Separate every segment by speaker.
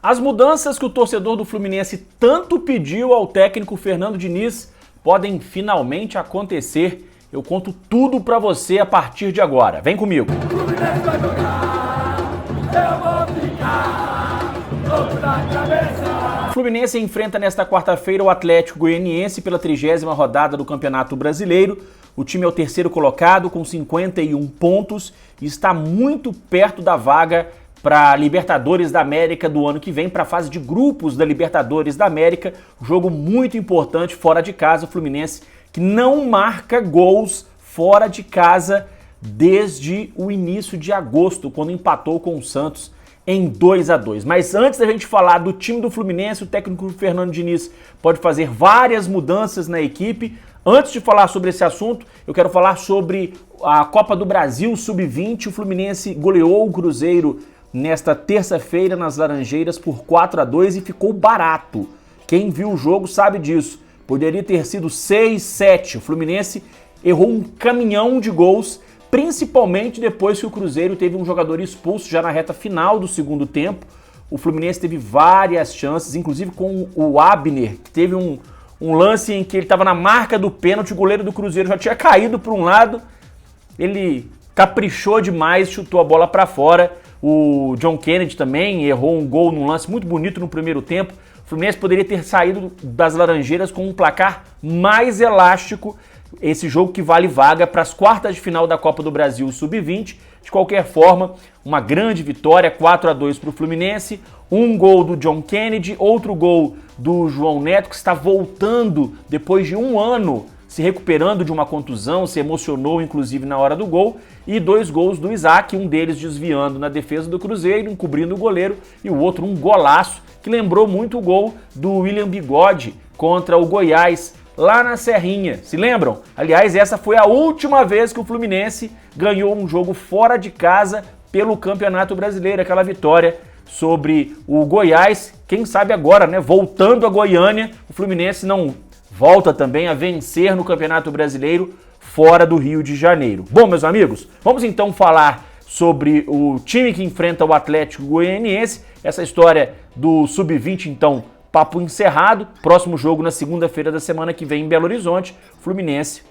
Speaker 1: As mudanças que o torcedor do Fluminense tanto pediu ao técnico Fernando Diniz podem finalmente acontecer. Eu conto tudo pra você a partir de agora. Vem comigo.
Speaker 2: O Fluminense vai jogar, eu vou ficar louco na cabeça.
Speaker 1: O Fluminense enfrenta nesta quarta-feira o Atlético Goianiense pela 30ª rodada do Campeonato Brasileiro. O time é o terceiro colocado com 51 pontos e está muito perto da vaga para a Libertadores da América do ano que vem, para a fase de grupos da Libertadores da América. Jogo muito importante fora de casa. O Fluminense que não marca gols fora de casa desde o início de agosto, quando empatou com o Santos em 2-2. Mas antes da gente falar do time do Fluminense, o técnico Fernando Diniz pode fazer várias mudanças na equipe. Antes de falar sobre esse assunto, eu quero falar sobre a Copa do Brasil Sub-20. O Fluminense goleou o Cruzeiro nesta terça-feira nas Laranjeiras por 4-2 e ficou barato. Quem viu o jogo sabe disso. Poderia ter sido 6-7. O Fluminense errou um caminhão de gols, principalmente depois que o Cruzeiro teve um jogador expulso já na reta final do segundo tempo. O Fluminense teve várias chances, inclusive com o Abner, que teve um lance em que ele estava na marca do pênalti, o goleiro do Cruzeiro já tinha caído para um lado, ele caprichou demais, chutou a bola para fora. O John Kennedy também errou um gol num lance muito bonito no primeiro tempo. O Fluminense poderia ter saído das Laranjeiras com um placar mais elástico. Esse jogo que vale vaga para as quartas de final da Copa do Brasil Sub-20. De qualquer forma, uma grande vitória, 4-2 para o Fluminense. Um gol do John Kennedy, outro gol do João Neto, que está voltando depois de um ano, se recuperando de uma contusão, se emocionou inclusive na hora do gol. E 2 gols do Isaac, um deles desviando na defesa do Cruzeiro, encobrindo o goleiro, e o outro um golaço, que lembrou muito o gol do William Bigode contra o Goiás, lá na Serrinha. Se lembram? Aliás, essa foi a última vez que o Fluminense ganhou um jogo fora de casa pelo Campeonato Brasileiro, aquela vitória sobre o Goiás. Quem sabe agora, né? Voltando a Goiânia, o Fluminense não volta também a vencer no Campeonato Brasileiro fora do Rio de Janeiro. Bom, meus amigos, vamos então falar sobre o time que enfrenta o Atlético Goianiense. Essa história do Sub-20, então, papo encerrado. Próximo jogo na segunda-feira da semana que vem em Belo Horizonte. O Fluminense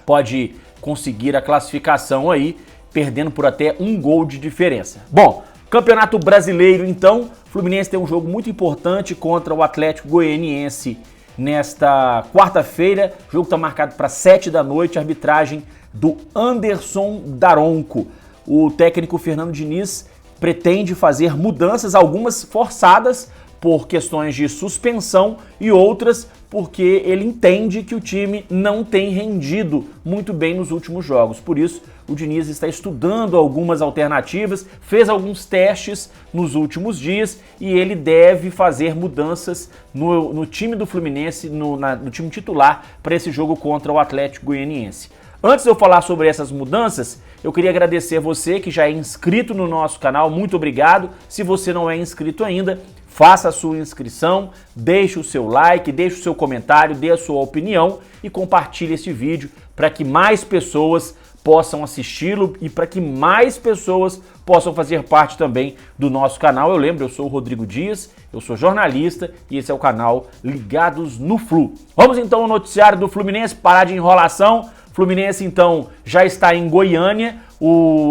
Speaker 1: pode conseguir a classificação aí, perdendo por até um gol de diferença. Bom, Campeonato Brasileiro, então, o Fluminense tem um jogo muito importante contra o Atlético Goianiense nesta quarta-feira. O jogo está marcado para 7 da noite, arbitragem do Anderson Daronco. O técnico Fernando Diniz pretende fazer mudanças, algumas forçadas por questões de suspensão e outras porque ele entende que o time não tem rendido muito bem nos últimos jogos. Por isso, o Diniz está estudando algumas alternativas, fez alguns testes nos últimos dias e ele deve fazer mudanças no time do Fluminense, no time titular, para esse jogo contra o Atlético Goianiense. Antes de eu falar sobre essas mudanças, eu queria agradecer você que já é inscrito no nosso canal, muito obrigado. Se você não é inscrito ainda, faça a sua inscrição, deixe o seu like, deixe o seu comentário, dê a sua opinião e compartilhe esse vídeo para que mais pessoas possam assisti-lo e para que mais pessoas possam fazer parte também do nosso canal. Eu lembro, eu sou o Rodrigo Dias, eu sou jornalista e esse é o canal Ligados no Flu. Vamos então ao noticiário do Fluminense, parar de enrolação. Fluminense, então, já está em Goiânia.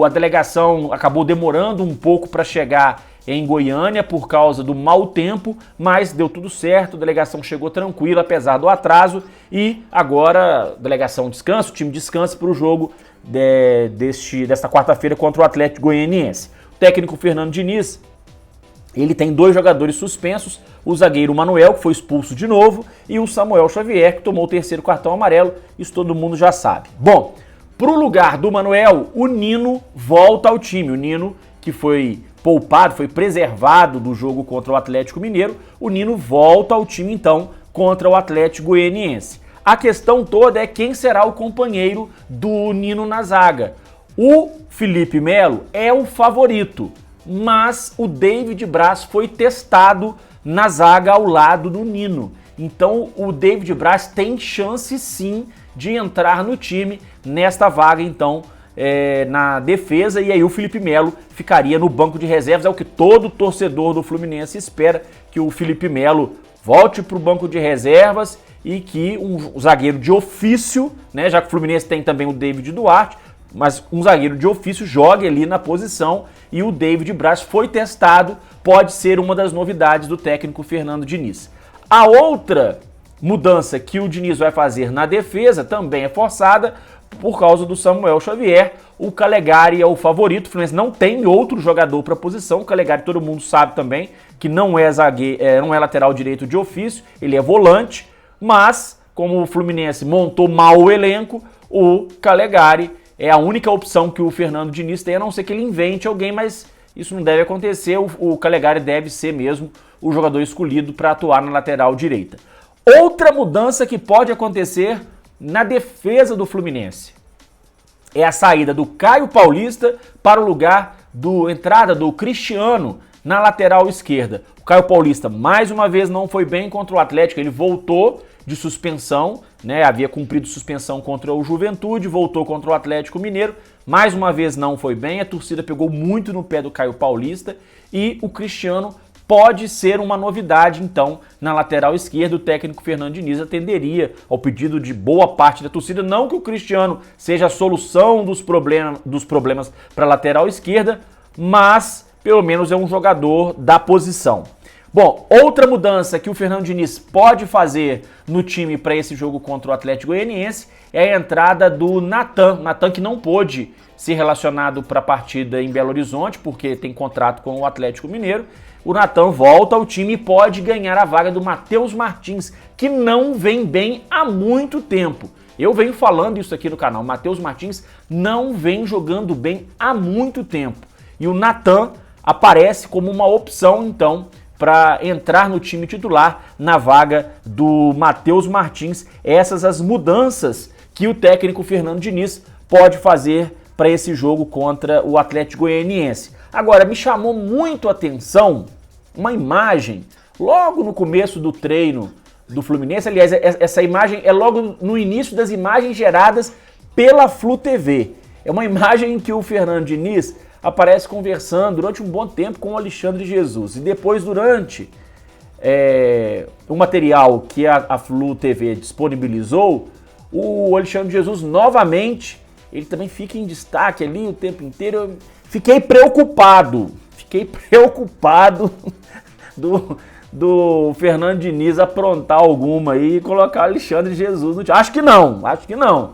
Speaker 1: A delegação acabou demorando um pouco para chegar em Goiânia por causa do mau tempo, mas deu tudo certo, a delegação chegou tranquila, apesar do atraso, e agora a delegação descansa, o time descansa para o jogo desta quarta-feira contra o Atlético Goianiense. O técnico Fernando Diniz, ele tem 2 jogadores suspensos, o zagueiro Manuel, que foi expulso de novo, e o Samuel Xavier, que tomou o 3º cartão amarelo, isso todo mundo já sabe. Bom, para o lugar do Manuel, o Nino volta ao time, o Nino que foi poupado, foi preservado do jogo contra o Atlético Mineiro, o Nino volta ao time então contra o Atlético Goianiense. A questão toda é quem será o companheiro do Nino na zaga. O Felipe Melo é o favorito, mas o David Braz foi testado na zaga ao lado do Nino. Então o David Braz tem chance sim de entrar no time nesta vaga então na defesa, e aí o Felipe Melo ficaria no banco de reservas. É o que todo torcedor do Fluminense espera, que o Felipe Melo volte para o banco de reservas e que um zagueiro de ofício, né, já que o Fluminense tem também o David Duarte, mas um zagueiro de ofício jogue ali na posição, e o David Braz foi testado, pode ser uma das novidades do técnico Fernando Diniz. A outra mudança que o Diniz vai fazer na defesa também é forçada por causa do Samuel Xavier. O Calegari é o favorito, o Fluminense não tem outro jogador para a posição. O Calegari, todo mundo sabe também que não é não é lateral direito de ofício, ele é volante, mas como o Fluminense montou mal o elenco, o Calegari é a única opção que o Fernando Diniz tem, a não ser que ele invente alguém, mas isso não deve acontecer. O Calegari deve ser mesmo o jogador escolhido para atuar na lateral direita. Outra mudança que pode acontecer na defesa do Fluminense é a saída do Caio Paulista para o lugar da entrada do Cristiano na lateral esquerda. O Caio Paulista mais uma vez não foi bem contra o Atlético, ele voltou de suspensão, né? Havia cumprido suspensão contra o Juventude, voltou contra o Atlético Mineiro, mais uma vez não foi bem, a torcida pegou muito no pé do Caio Paulista, e o Cristiano pode ser uma novidade, então, na lateral esquerda. O técnico Fernando Diniz atenderia ao pedido de boa parte da torcida, não que o Cristiano seja a solução dos problemas para a lateral esquerda, mas pelo menos é um jogador da posição. Bom, outra mudança que o Fernando Diniz pode fazer no time para esse jogo contra o Atlético Goianiense é a entrada do Natan. Natan, que não pôde ser relacionado para a partida em Belo Horizonte, porque tem contrato com o Atlético Mineiro. O Natan volta ao time e pode ganhar a vaga do Matheus Martins, que não vem bem há muito tempo. Eu venho falando isso aqui no canal. O Matheus Martins não vem jogando bem há muito tempo. E o Natan aparece como uma opção, então, para entrar no time titular na vaga do Matheus Martins. Essas as mudanças que o técnico Fernando Diniz pode fazer para esse jogo contra o Atlético Goianiense. Agora, me chamou muito a atenção uma imagem logo no começo do treino do Fluminense. Aliás, essa imagem é logo no início das imagens geradas pela Flu TV. É uma imagem em que o Fernando Diniz aparece conversando durante um bom tempo com o Alexandre Jesus. E depois, durante o material que a Flu TV disponibilizou, o Alexandre Jesus novamente, ele também fica em destaque ali o tempo inteiro. Eu fiquei preocupado do Fernando Diniz aprontar alguma aí e colocar Alexandre Jesus no time. Acho que não.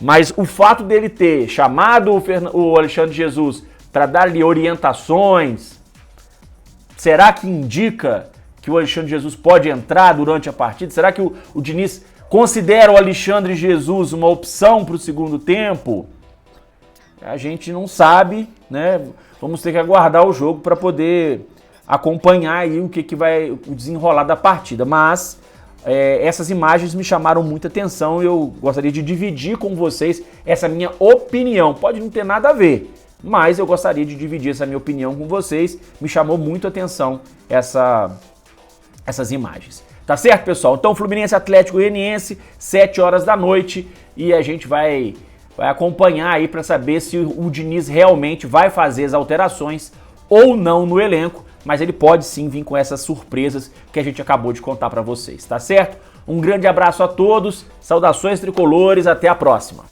Speaker 1: Mas o fato dele ter chamado o Alexandre Jesus para dar-lhe orientações, será que indica que o Alexandre Jesus pode entrar durante a partida? Será que o Diniz considera o Alexandre Jesus uma opção para o segundo tempo? A gente não sabe, né? Vamos ter que aguardar o jogo para poder acompanhar aí o que vai desenrolar da partida. Mas essas imagens me chamaram muita atenção e eu gostaria de dividir com vocês essa minha opinião. Pode não ter nada a ver, mas eu gostaria de dividir essa minha opinião com vocês. Me chamou muito a atenção essas imagens. Tá certo, pessoal? Então, Fluminense Atlético Goianiense, 7 horas da noite, e a gente vai acompanhar aí para saber se o Diniz realmente vai fazer as alterações ou não no elenco, mas ele pode sim vir com essas surpresas que a gente acabou de contar para vocês, tá certo? Um grande abraço a todos, saudações tricolores, até a próxima!